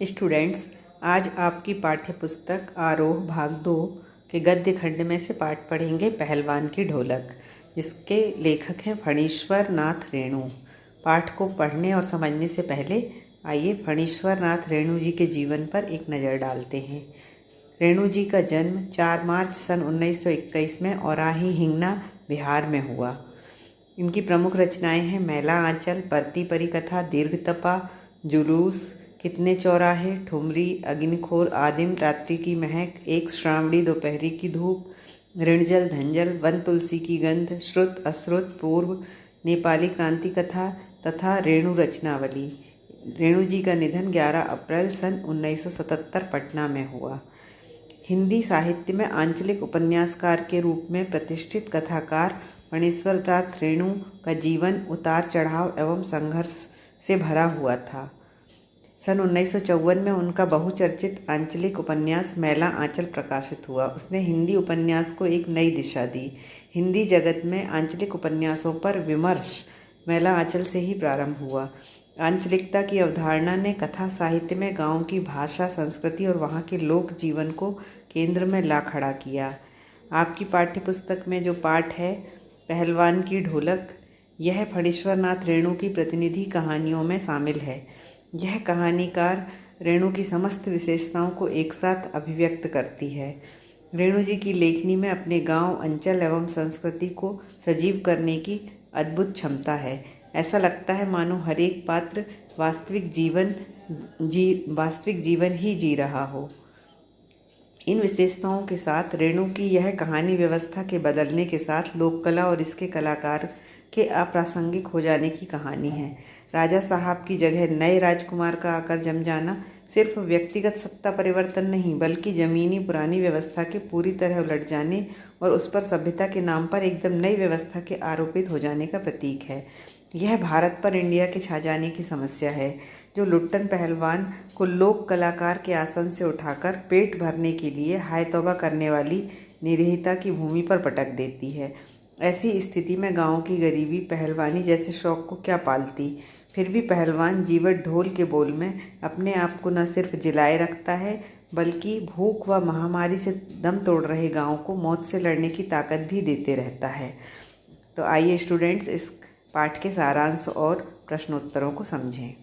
Students, आज आपकी पाठ्य पुस्तक आरोह भाग 2 के गद्य खंड में से पाठ पढ़ेंगे पहलवान की ढोलक, जिसके लेखक हैं फणीश्वर नाथ रेणु। पाठ को पढ़ने और समझने से पहले आइए फणीश्वर नाथ रेणु जी के जीवन पर एक नज़र डालते हैं। रेणु जी का जन्म 4 मार्च सन 1921 में औराही हिंगना, बिहार में हुआ। इनकी प्रमुख रचनाएं हैं मैला आंचल, परती परी कथा, दीर्घतपा, जुलूस, कितने चौराहे, ठुमरी, अग्निखोर, आदिम, रात्रि की महक, एक श्रावणी दोपहरी की धूप, ऋणजल धंजल, वन तुलसी की गंध, श्रुत अश्रुत, पूर्व, नेपाली क्रांति कथा तथा रेणु रचनावली। रेणु जी का निधन 11 अप्रैल सन 1977 पटना में हुआ। हिंदी साहित्य में आंचलिक उपन्यासकार के रूप में प्रतिष्ठित कथाकार फणीश्वर नाथ रेणु का जीवन उतार चढ़ाव एवं संघर्ष से भरा हुआ था। सन 1954 में उनका बहुचर्चित आंचलिक उपन्यास मैला आंचल प्रकाशित हुआ। उसने हिंदी उपन्यास को एक नई दिशा दी। हिंदी जगत में आंचलिक उपन्यासों पर विमर्श मैला आंचल से ही प्रारंभ हुआ। आंचलिकता की अवधारणा ने कथा साहित्य में गांव की भाषा, संस्कृति और वहां के लोक जीवन को केंद्र में ला खड़ा किया। आपकी पाठ्यपुस्तक में जो पाठ है पहलवान की ढोलक, यह फणीश्वर नाथ रेणु की प्रतिनिधि कहानियों में शामिल है। यह कहानीकार रेणु की समस्त विशेषताओं को एक साथ अभिव्यक्त करती है। रेणु जी की लेखनी में अपने गांव, अंचल एवं संस्कृति को सजीव करने की अद्भुत क्षमता है। ऐसा लगता है मानो हर एक पात्र वास्तविक जीवन ही जी रहा हो। इन विशेषताओं के साथ रेणु की यह कहानी व्यवस्था के बदलने के साथ लोक कला और इसके कलाकार के अप्रासंगिक हो जाने की कहानी है। राजा साहब की जगह नए राजकुमार का आकर जम जाना सिर्फ व्यक्तिगत सत्ता परिवर्तन नहीं, बल्कि जमीनी पुरानी व्यवस्था के पूरी तरह उलट जाने और उस पर सभ्यता के नाम पर एकदम नई व्यवस्था के आरोपित हो जाने का प्रतीक है। यह भारत पर इंडिया के छा जाने की समस्या है, जो लुट्टन पहलवान को लोक कलाकार के आसन से उठाकर पेट भरने के लिए हाय तौबा करने वाली निरीहता की भूमि पर पटक देती है। ऐसी स्थिति में गाँव की गरीबी पहलवानी जैसे शौक को क्या पालती। फिर भी पहलवान जीवट ढोल के बोल में अपने आप को न सिर्फ जिलाए रखता है, बल्कि भूख व महामारी से दम तोड़ रहे गांव को मौत से लड़ने की ताकत भी देते रहता है। तो आइए स्टूडेंट्स, इस पाठ के सारांश और प्रश्नोत्तरों को समझें।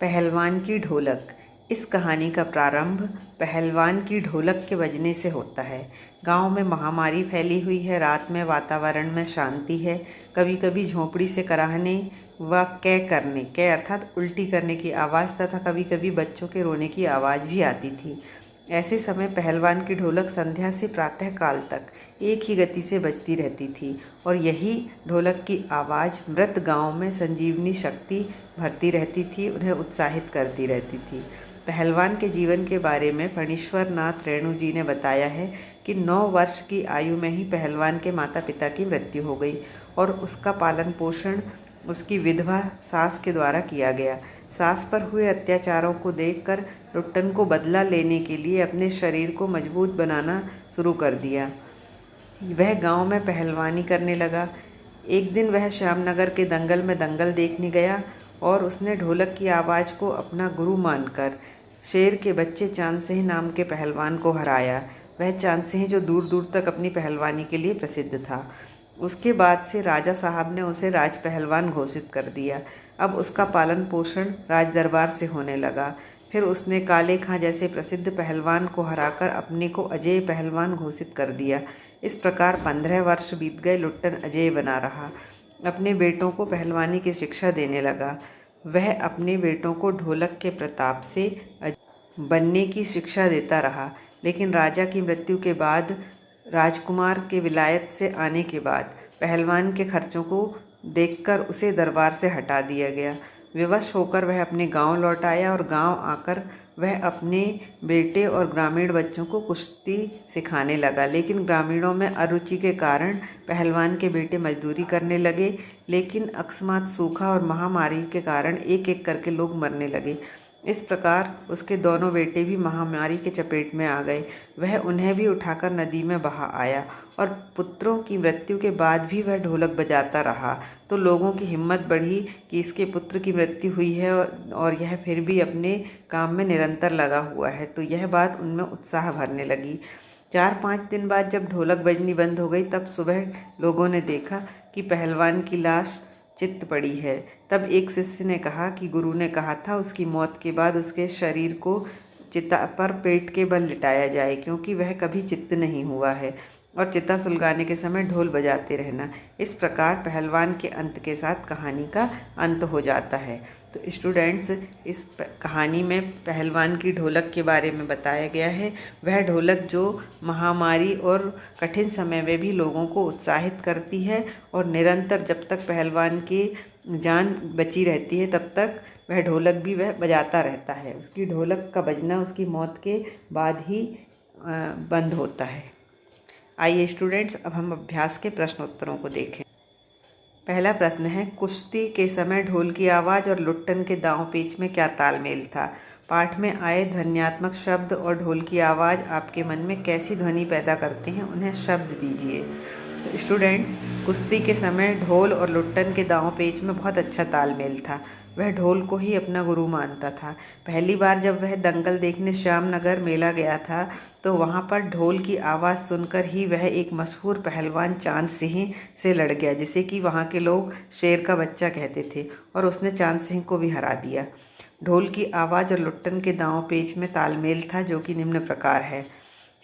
पहलवान की ढोलक। इस कहानी का प्रारंभ पहलवान की ढोलक के बजने से होता है। गांव में महामारी फैली हुई है। रात में वातावरण में शांति है। कभी कभी झोंपड़ी से कराहने व कै करने, कै अर्थात उल्टी करने की आवाज़ तथा कभी कभी बच्चों के रोने की आवाज़ भी आती थी। ऐसे समय पहलवान की ढोलक संध्या से प्रातः काल तक एक ही गति से बजती रहती थी और यही ढोलक की आवाज़ मृत गांव में संजीवनी शक्ति भरती रहती थी, उन्हें उत्साहित करती रहती थी। पहलवान के जीवन के बारे में फणीश्वर नाथ रेणु जी ने बताया है कि 9 वर्ष की आयु में ही पहलवान के माता पिता की मृत्यु हो गई और उसका पालन पोषण उसकी विधवा सास के द्वारा किया गया। सास पर हुए अत्याचारों को देखकर लुट्टन को बदला लेने के लिए अपने शरीर को मजबूत बनाना शुरू कर दिया। वह गांव में पहलवानी करने लगा। एक दिन वह श्यामनगर के दंगल में दंगल देखने गया और उसने ढोलक की आवाज़ को अपना गुरु मानकर शेर के बच्चे चांदसिंह नाम के पहलवान को हराया। वह चांदसिंह जो दूर दूर तक अपनी पहलवानी के लिए प्रसिद्ध था। उसके बाद से राजा साहब ने उसे राज पहलवान घोषित कर दिया। अब उसका पालन पोषण राज दरबार से होने लगा। फिर उसने काले खां जैसे प्रसिद्ध पहलवान को हराकर अपने को अजय पहलवान घोषित कर दिया। इस प्रकार 15 वर्ष बीत गए। लुट्टन अजय बना रहा। अपने बेटों को पहलवानी की शिक्षा देने लगा। वह अपने बेटों को ढोलक के प्रताप से बनने की शिक्षा देता रहा। लेकिन राजा की मृत्यु के बाद, राजकुमार के विलायत से आने के बाद पहलवान के खर्चों को देखकर उसे दरबार से हटा दिया गया। विवश होकर वह अपने गांव लौट आया और गांव आकर वह अपने बेटे और ग्रामीण बच्चों को कुश्ती सिखाने लगा। लेकिन ग्रामीणों में अरुचि के कारण पहलवान के बेटे मजदूरी करने लगे। लेकिन अकस्मात सूखा और महामारी के कारण एक एक करके लोग मरने लगे। इस प्रकार उसके दोनों बेटे भी महामारी के चपेट में आ गए। वह उन्हें भी उठाकर नदी में बहा आया और पुत्रों की मृत्यु के बाद भी वह ढोलक बजाता रहा। तो लोगों की हिम्मत बढ़ी कि इसके पुत्र की मृत्यु हुई है और यह फिर भी अपने काम में निरंतर लगा हुआ है, तो यह बात उनमें उत्साह भरने लगी। 4-5 दिन बाद जब ढोलक बजनी बंद हो गई, तब सुबह लोगों ने देखा कि पहलवान की लाश चित्त पड़ी है। तब एक शिष्य ने कहा कि गुरु ने कहा था उसकी मौत के बाद उसके शरीर को चिता पर पेट के बल लिटाया जाए, क्योंकि वह कभी चित्त नहीं हुआ है, और चिता सुलगाने के समय ढोल बजाते रहना। इस प्रकार पहलवान के अंत के साथ कहानी का अंत हो जाता है। तो स्टूडेंट्स, इस कहानी में पहलवान की ढोलक के बारे में बताया गया है। वह ढोलक जो महामारी और कठिन समय में भी लोगों को उत्साहित करती है, और निरंतर जब तक पहलवान की जान बची रहती है तब तक वह ढोलक भी वह बजाता रहता है। उसकी ढोलक का बजना उसकी मौत के बाद ही बंद होता है। आइए स्टूडेंट्स, अब हम अभ्यास के प्रश्न उत्तरों को देखें। पहला प्रश्न है, कुश्ती के समय ढोल की आवाज़ और लुट्टन के दांव पेच में क्या तालमेल था? पाठ में आए ध्वन्यात्मक शब्द और ढोल की आवाज़ आपके मन में कैसी ध्वनि पैदा करते हैं, उन्हें शब्द दीजिए। तो स्टूडेंट्स, कुश्ती के समय ढोल और लुट्टन के दांव पेच में बहुत अच्छा तालमेल था। वह ढोल को ही अपना गुरु मानता था। पहली बार जब वह दंगल देखने श्यामनगर मेला गया था, तो वहाँ पर ढोल की आवाज़ सुनकर ही वह एक मशहूर पहलवान चांद सिंह से लड़ गया, जिसे कि वहाँ के लोग शेर का बच्चा कहते थे, और उसने चांद सिंह को भी हरा दिया। ढोल की आवाज़ और लुट्टन के दांव पेच में तालमेल था, जो कि निम्न प्रकार है।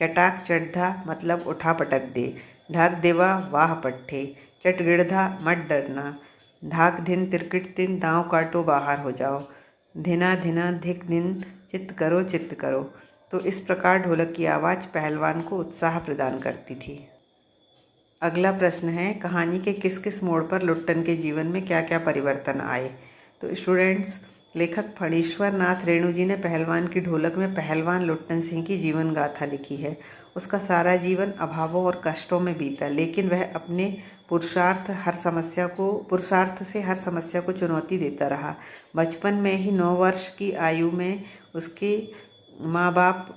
चटाक चढ़धा मतलब उठा पटक दे, ढाक देवा वाह पट्ठे, चट गिड़धा मत डरना, धाक धिन तिरकिट दिन दांव काटो बाहर हो जाओ, धिना धिना धिक दिन चित्त करो। तो इस प्रकार ढोलक की आवाज़ पहलवान को उत्साह प्रदान करती थी। अगला प्रश्न है, कहानी के किस किस मोड़ पर लुट्टन के जीवन में क्या क्या परिवर्तन आए? तो स्टूडेंट्स, लेखक फणीश्वर नाथ रेणु जी ने पहलवान की ढोलक में पहलवान लुट्टन सिंह की जीवन गाथा लिखी है। उसका सारा जीवन अभावों और कष्टों में बीता, लेकिन वह अपने पुरुषार्थ से हर समस्या को चुनौती देता रहा। बचपन में ही 9 वर्ष की आयु में उसके माँ बाप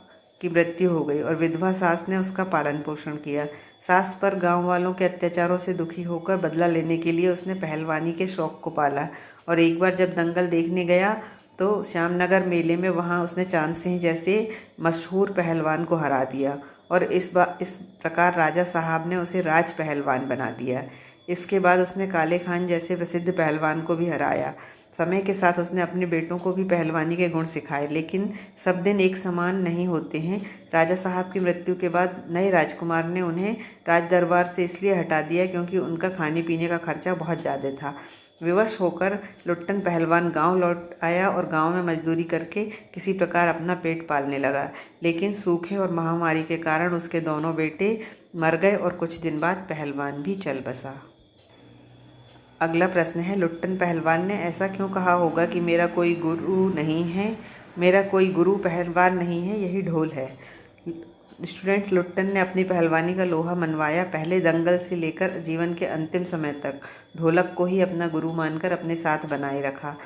की मृत्यु हो गई और विधवा सास ने उसका पालन पोषण किया। सास पर गांव वालों के अत्याचारों से दुखी होकर बदला लेने के लिए उसने पहलवानी के शौक को पाला, और एक बार जब दंगल देखने गया तो श्यामनगर मेले में वहां उसने चांद सिंह जैसे मशहूर पहलवान को हरा दिया, और इस प्रकार राजा साहब ने उसे राज पहलवान बना दिया। इसके बाद उसने काले खान जैसे प्रसिद्ध पहलवान को भी हराया। समय के साथ उसने अपने बेटों को भी पहलवानी के गुण सिखाए, लेकिन सब दिन एक समान नहीं होते हैं। राजा साहब की मृत्यु के बाद नए राजकुमार ने उन्हें राज दरबार से इसलिए हटा दिया क्योंकि उनका खाने पीने का खर्चा बहुत ज़्यादा था। विवश होकर लुट्टन पहलवान गांव लौट आया और गांव में मजदूरी करके किसी प्रकार अपना पेट पालने लगा, लेकिन सूखे और महामारी के कारण उसके दोनों बेटे मर गए और कुछ दिन बाद पहलवान भी चल बसा। अगला प्रश्न है, लुट्टन पहलवान ने ऐसा क्यों कहा होगा कि मेरा कोई गुरु पहलवान नहीं है, यही ढोल है? स्टूडेंट्स, लुट्टन ने अपनी पहलवानी का लोहा मनवाया। पहले दंगल से लेकर जीवन के अंतिम समय तक ढोलक को ही अपना गुरु मानकर अपने साथ बनाए रखा।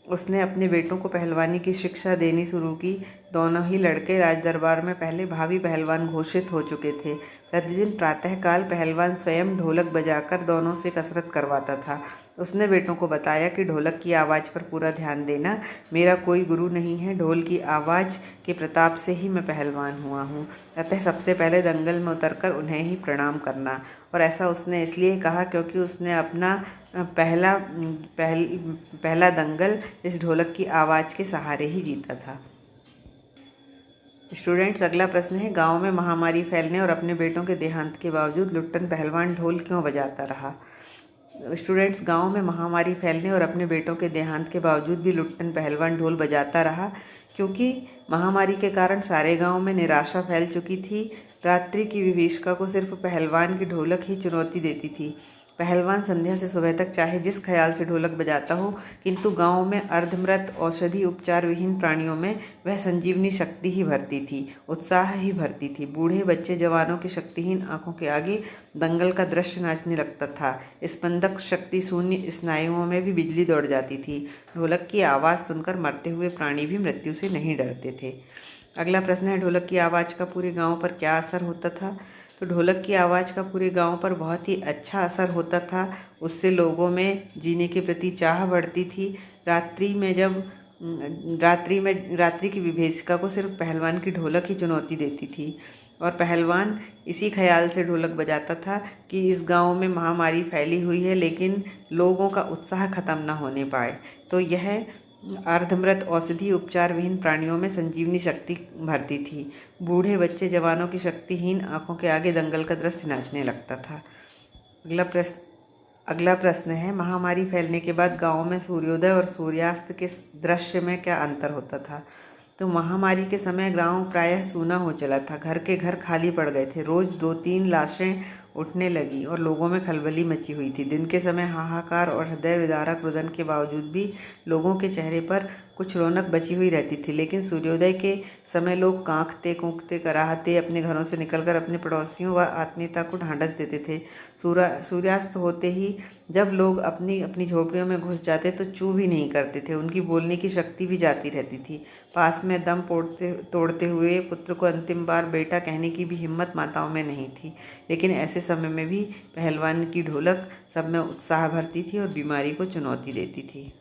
उसने अपने बेटों को पहलवानी की शिक्षा देनी शुरू की। दोनों ही लड़के राज दरबार में पहले भावी पहलवान घोषित हो चुके थे। प्रतिदिन प्रातःकाल पहलवान स्वयं ढोलक बजाकर दोनों से कसरत करवाता था। उसने बेटों को बताया कि ढोलक की आवाज़ पर पूरा ध्यान देना, मेरा कोई गुरु नहीं है, ढोल की आवाज़ के प्रताप से ही मैं पहलवान हुआ हूँ, अतः सबसे पहले दंगल में उतरकर उन्हें ही प्रणाम करना। और ऐसा उसने इसलिए कहा क्योंकि उसने अपना पहला दंगल इस ढोलक की आवाज़ के सहारे ही जीता था। स्टूडेंट्स, अगला प्रश्न है, गांव में महामारी फैलने और अपने बेटों के देहांत के बावजूद लुट्टन पहलवान ढोल क्यों बजाता रहा? स्टूडेंट्स, गांव में महामारी फैलने और अपने बेटों के देहांत के बावजूद भी लुट्टन पहलवान ढोल बजाता रहा, क्योंकि महामारी के कारण सारे गांव में निराशा फैल चुकी थी। रात्रि की विभीषिका को सिर्फ पहलवान की ढोलक ही चुनौती देती थी। पहलवान संध्या से सुबह तक चाहे जिस ख्याल से ढोलक बजाता हो, किंतु गांव में अर्धमृत औषधि उपचार विहीन प्राणियों में वह संजीवनी शक्ति ही भरती थी, उत्साह ही भरती थी। बूढ़े बच्चे जवानों की शक्तिहीन आंखों के आगे दंगल का दृश्य नाचने लगता था। स्पंदक शक्ति शून्य स्नायुओं में भी बिजली दौड़ जाती थी। ढोलक की आवाज़ सुनकर मरते हुए प्राणी भी मृत्यु से नहीं डरते थे। अगला प्रश्न है, ढोलक की आवाज़ का पूरे गांव पर क्या असर होता था? तो ढोलक की आवाज़ का पूरे गांव पर बहुत ही अच्छा असर होता था। उससे लोगों में जीने के प्रति चाह बढ़ती थी। रात्रि की विभीषिका को सिर्फ पहलवान की ढोलक ही चुनौती देती थी और पहलवान इसी ख्याल से ढोलक बजाता था कि इस गांव में महामारी फैली हुई है, लेकिन लोगों का उत्साह खत्म न होने पाए। तो यह अर्धमृत औषधि उपचार विहीन प्राणियों में संजीवनी शक्ति भरती थी। बूढ़े बच्चे जवानों की शक्तिहीन आंखों के आगे दंगल का दृश्य नाचने लगता था। अगला प्रश्न है, महामारी फैलने के बाद गांव में सूर्योदय और सूर्यास्त के दृश्य में क्या अंतर होता था? तो महामारी के समय गांव प्रायः सूना हो चला था। घर के घर खाली पड़ गए थे। रोज 2-3 लाशें उठने लगी और लोगों में खलबली मची हुई थी। दिन के समय हाहाकार और हृदय विदारक रुदन के बावजूद भी लोगों के चेहरे पर कुछ रौनक बची हुई रहती थी। लेकिन सूर्योदय के समय लोग कांखते कूकते कराहते अपने घरों से निकलकर अपने पड़ोसियों व आत्मीयता को ढांढस देते थे। सूर्यास्त होते ही जब लोग अपनी अपनी झोपड़ियों में घुस जाते तो चू भी नहीं करते थे। उनकी बोलने की शक्ति भी जाती रहती थी। पास में दम तोड़ते हुए पुत्र को अंतिम बार बेटा कहने की भी हिम्मत माताओं में नहीं थी। लेकिन ऐसे समय में भी पहलवान की ढोलक सब में उत्साह भरती थी और बीमारी को चुनौती देती थी।